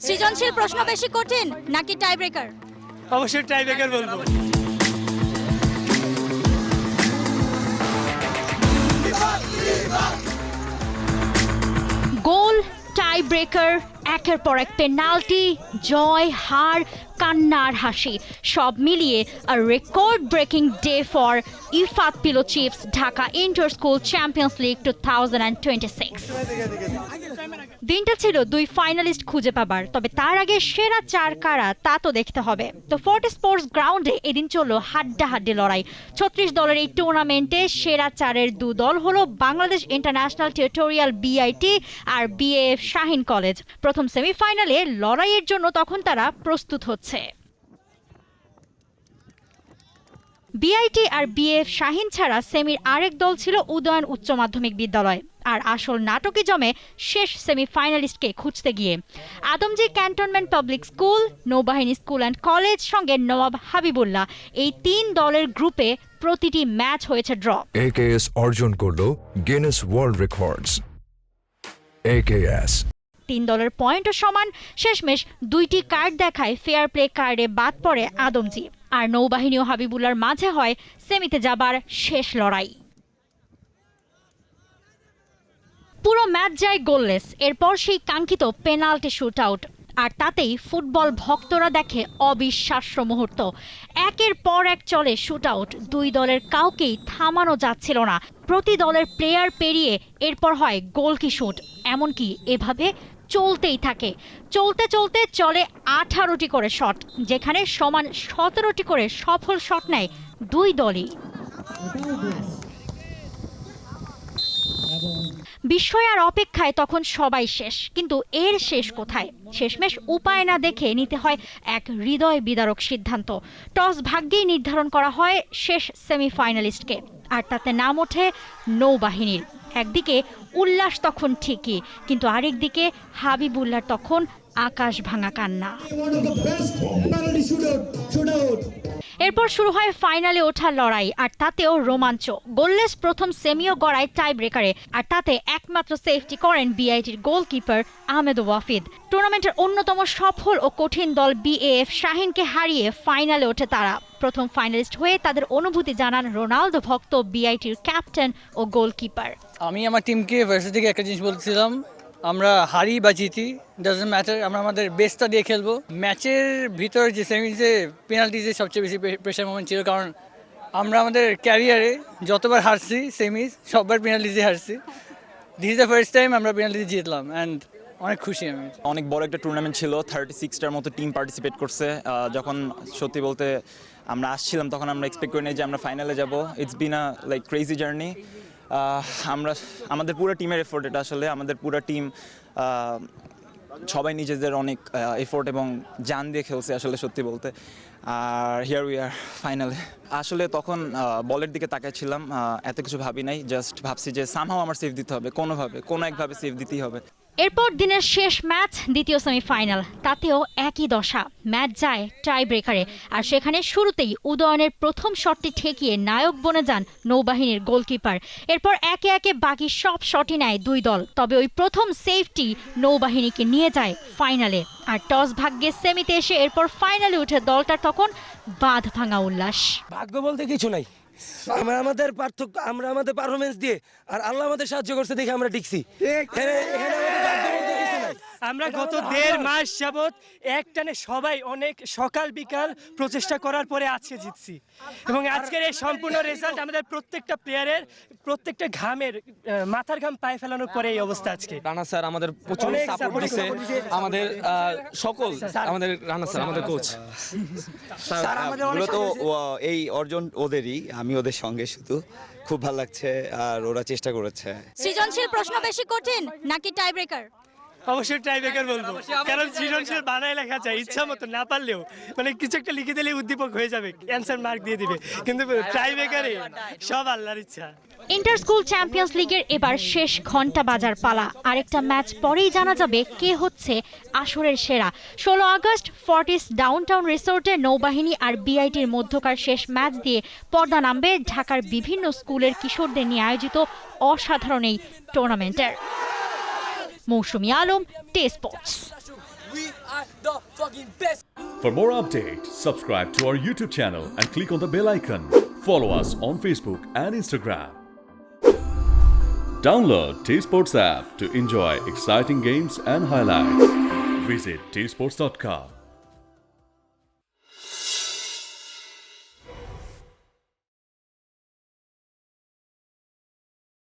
সৃজনশীল প্রশ্ন বেশি কঠিন নাকি টাই ব্রেকার? অবশ্যই টাই ব্রেকার বলবো। গোল, টাই ব্রেকার, একের পর এক পেনাল্টি, জয় হার, কান্নার হাসি সব মিলিয়ে record breaking day for Ifat pillow chips Dhaka inter school champions league 2026। দিনটা ছিল দুই ফাইনালিস্ট খুঁজে পাবার, তবে তার আগে সেরা চার কারা তা তো দেখতে হবে। তো ফোর্টি স্পোর্টস গ্রাউন্ডে এদিন চলল হাড্ডাহাড্ডি লড়াই। 36 দলের এই টুর্নামেন্টে সেরা চারের দু দল হলো বাংলাদেশ ইন্টারন্যাশনাল টিউটোরিয়াল বিআইটি আর বিএএফ শাহীন কলেজ। প্রথম সেমিফাইনালে লড়াইয়ের জন্য তখন তারা প্রস্তুত হচ্ছে। বিআইটি আর বিএফ শাহীন ছাড়া সেমির আরেক দল ছিল উদয়ন উচ্চ মাধ্যমিক বিদ্যালয়। আর আসল নাটকই জমে শেষ সেমিফাইনালিস্টকে খুঁজতে গিয়ে। আদমজী ক্যান্টনমেন্ট পাবলিক স্কুল, নৌবাহিনী স্কুল অ্যান্ড কলেজ সঙ্গে নওয়াব হাবিবুল্লাহ, এই তিন দলের গ্রুপে প্রতিটি ম্যাচ হয়েছে ড্র। AKS অর্জন করলো গিনেস ওয়ার্ল্ড রেকর্ডস। AKS তিন দলের পয়েন্টও সমান। শেষমেশ দুইটি কার্ড দেখায় ফেয়ার প্লে কার্ডে বাদ পড়ে আদমজী। আর নৌবাহিনী ও হাবিবুল্লাহর মাঝে হয় সেমিতে যাবার শেষ লড়াই। পুরো ম্যাচ যায় গোললেস। এরপর সেই কাঙ্ক্ষিত পেনাল্টি শুট আউট, আর তাতেই ফুটবল ভক্তরা দেখে অবিশ্বাস্য মুহূর্ত। একের পর এক চলে শুট আউট, দুই দলের কাউকেই থামানো যাচ্ছিল না। প্রতি দলের প্লেয়ার পেরিয়ে এরপর হয় গোল কি শুট, এমনকি এভাবে চলতেই থাকে। চলতে চলতে চলে 18টি করে শট, যেখানে সমান 17টি করে সফল শট নেয় দুই দলই। বিস্ময় আর অপেক্ষায় তখন সবাই শেষ, কিন্তু এর শেষ কোথায়? শেষমেশ উপায় না দেখে নিতে হয় এক হৃদয় বিদারক সিদ্ধান্ত। টস ভাগ্যেই নির্ধারণ করা হয় শেষ সেমিফাইনালিস্টকে, আর তাতে নাম ওঠে নৌবাহিনীর। একদিকে উল্লাস তখন ঠিকই, কিন্তু আরেকদিকে হাবিবুল্লাহ তখন আকাশ ভাঙা কান্না। এরপর শুরু হয় ফাইনালে ওঠার লড়াই, আর তাতেও রোমাঞ্চ। গোললেস প্রথম সেমিও গড়ায় টাই ব্রেকারে, আর তাতে একমাত্র সেফটি করেন বিআইটির গোলকিপার আহমেদ ওয়াফিদ। টুর্নামেন্টের অন্যতম সফল ও কঠিন দল বিএএফ শাহীনকে হারিয়ে ফাইনালে ওঠে তারা। প্রথম ফাইনালিস্ট হয়ে তাদের অনুভূতি জানান রোনালদো ভক্ত বিআইটির ক্যাপ্টেন ও গোলকিপার। আমি আমার টিমকে ভার্সিটি থেকে একটা জিনিস বলছিলাম, আমরা হারি বা জিতি ডাজন্ট ম্যাটার, আমরা আমাদের বেস্টটা দিয়ে খেলবো। ম্যাচের ভিতর যে সেমিজে পেনাল্টিজে সবচেয়ে বেশি প্রেশার মোমেন্ট ছিল, কারণ আমরা আমাদের ক্যারিয়ারে যতবার হারছি সেমিজ সববার পেনাল্টিজে হারছি। This is the first time আমরা পেনাল্টিজে জিতলাম, অ্যান্ড অনেক খুশি আমি। অনেক বড় একটা টুর্নামেন্ট ছিল, 36টার মতো টিম পার্টিসিপেট করছে। যখন সত্যি বলতে আমরা আসছিলাম তখন আমরা এক্সপেক্ট করি নাই যে আমরা ফাইনালে যাব। It's been a like crazy journey. আমাদের পুরো টিমের এফোর্ট এটা, আসলে আমাদের পুরো টিম সবাই নিজেদের অনেক এফোর্ট এবং জান দিয়ে খেলছে আসলে সত্যি বলতে। আর হিয়ার উই আর ফাইনালে। আসলে তখন বলের দিকে তাকাইছিলাম, এত কিছু ভাবি নাই, জাস্ট ভাবছি যে সামহাও আমার সেভ দিতে হবে, কোনোভাবে কোনো একভাবে সেভ দিতেই হবে। এরপর দিনের শেষ ম্যাচ, দ্বিতীয় সেমিফাইনাল, তাতেও একই দশা। ম্যাচ যায় টাই ব্রেকারে, আর সেখানে শুরুতেই উদয়নের প্রথম শটটি ঠেকিয়ে নায়ক বনে যান নৌবাহিনীর গোলকিপার। এরপর একে একে বাকি সব শটই নেয় দুই দল, তবে ওই প্রথম সেভটি নৌবাহিনীকে নিয়ে যায় ফাইনালে। আর টস ভাগ্যে সেমিতে এসে এরপর ফাইনালে উঠে দলটার তখন বাঁধ ভাঙা উল্লাস। ভাগ্য বলতে কিছু নাই, আমরা আমাদের পারফরমেন্স দিয়ে আর আল্লাহ আমাদের সাহায্য করছে দেখে আমরা টিকছি। আমরা গত 1.5 মাস যাবত একটানে সবাই অনেক সকাল বিকাল প্রচেষ্টা করার পরে আজকে জিতছি, এবং আজকের এই সম্পূর্ণ রেজাল্ট আমাদের প্রত্যেকটা প্লেয়ারের প্রত্যেকটা ঘামের মাথার ঘাম পায়ে ফেলানোর পরে এই অবস্থা আজকে। রানা স্যার আমাদের প্রচুর সাপোর্ট দিয়েছে, আমাদের সকল আমাদের রানা স্যার আমাদের কোচ। মূলত এই অর্জন ওদেরই, আমি ওদের সঙ্গে শুধু খুব ভালো লাগছে, আর ওরা চেষ্টা করেছে। সৃজনশীল প্রশ্ন বেশি কঠিন নাকি টাই ব্রেকার? অবশ্যই টাই ব্রেকার বলবো, কারণ সৃজনশীল বানায় লেখা যায়, ইচ্ছা মতো না পারলেও মানে কিছু একটা লিখে দিলে উদ্দীপক হয়ে যাবে, অ্যান্সার মার্ক দিয়ে দিবে, কিন্তু টাই ব্রেকারে সব আল্লাহর ইচ্ছা। ইন্টার স্কুল চ্যাম্পিয়ন্স লিগের এবার শেষ ঘন্টা বাজার পালা। আরেকটা ম্যাচ পরেই জানা যাবে কে হচ্ছে আসরের সেরা। 16 আগস্ট ফর্টিস ডাউনটাউন রিসোর্টে নৌবাহিনী আর বিআইটির মধ্যকার শেষ ম্যাচ দিয়ে পর্দা নামবে ঢাকার বিভিন্ন স্কুলের কিশোরদের নিয়ে আয়োজিত অসাধারণ এই টুর্নামেন্টের। মৌসুমী Alam, T Sports. We are the fucking best. For more updates, subscribe to our YouTube channel and click on the bell icon. Follow us on Facebook and Instagram. Download T-Sports app to enjoy exciting games and highlights. Visit tsports.com.